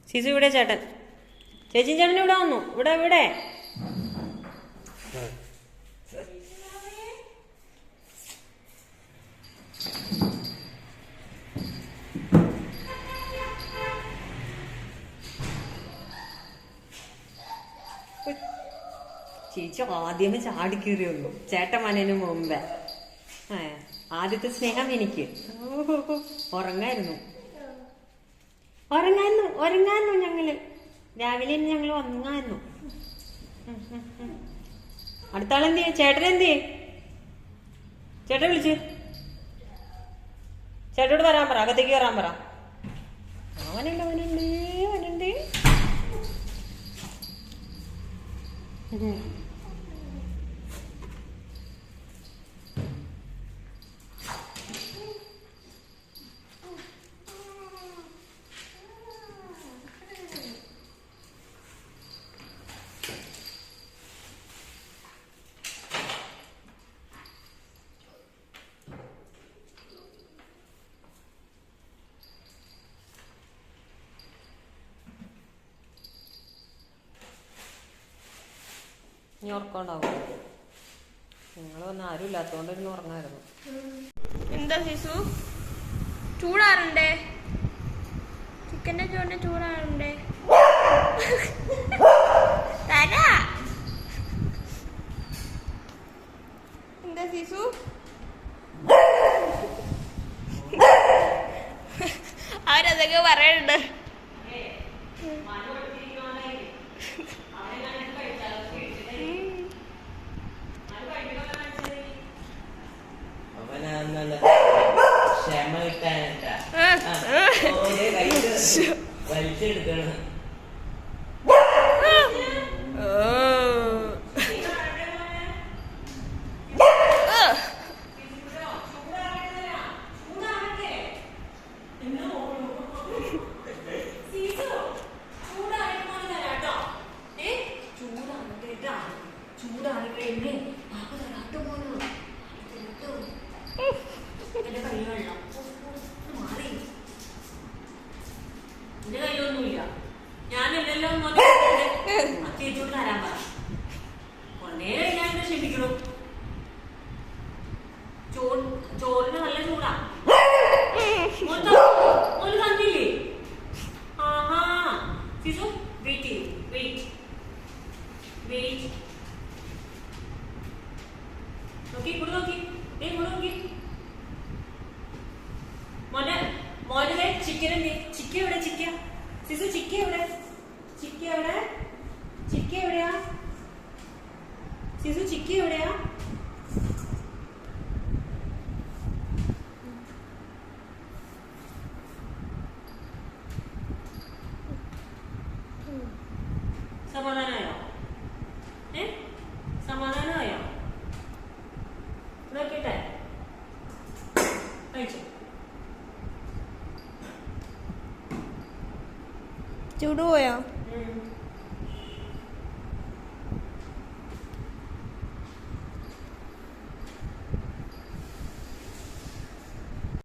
സിസു ഇവിടെ ചേട്ടൻ. ചേച്ചി ചേട്ടൻ ഇവിടെ വന്നു. ഇവിടെ ഇവിടെ ചേച്ചി ആദ്യമേ ചാടിക്കേറിയുള്ളൂ ചേട്ടൻ മനേനു മുമ്പേ. ആദ്യത്തെ സ്നേഹം എനിക്ക്. ഉറങ്ങായിരുന്നു ഞങ്ങള് രാവിലെ ഞങ്ങൾ ഉറങ്ങായിരുന്നു. അടുത്ത ആളെന്ത് ചെയ്യും? ചേട്ടനെന്ത് ചെയ്യും? ചേട്ടൻ വിളിച്ച് ചേട്ടനോട് വരാൻ പറ, അകത്തേക്ക് കയറാൻ പറ. അവനുണ്ട്. ഇനി ഉറക്കമുണ്ടാവും. നിങ്ങൾ വന്ന് ആരും ഇല്ലാത്തോണ്ട് ഇന്ന് ഉറങ്ങായിരുന്നു. എന്താ സിസു ചൂടാറുണ്ടേ? ചിക്കൻ്റെ ചോറിന് ചൂടാറുണ്ടേ? തരാ. എന്താ സിസു അവരതൊക്കെ പറയുന്നുണ്ട്. ക്ഷമ കിട്ടാനായിട്ടാ വലിച്ചെടുക്കണം. എന്റെ കയ്യിലൊന്നുമില്ല. ഞാനെല്ലാം ചേച്ചിയോട് തരാൻ പറ. കൊറേ ഞാൻ ക്ഷമിക്കണം. ചോറിന് നല്ല ചൂടാ. ഒരു കണ്ടില്ലേ? ആഹാ സിസു വെയിറ്റ് നോക്കി ഇവിടെ നോക്കി മോനെ ചിക്കൻ എന്ത്? ചിക്ക എവിടെ? സിസു ചിക്ക എവിടെയാ? സിസു ചിക്ക എവിടെയാ? സമാധാനമായോ? സമാധാനമായോ? നോക്കിട്ടെ കഴിച്ചു. ചൂട് പോയോ?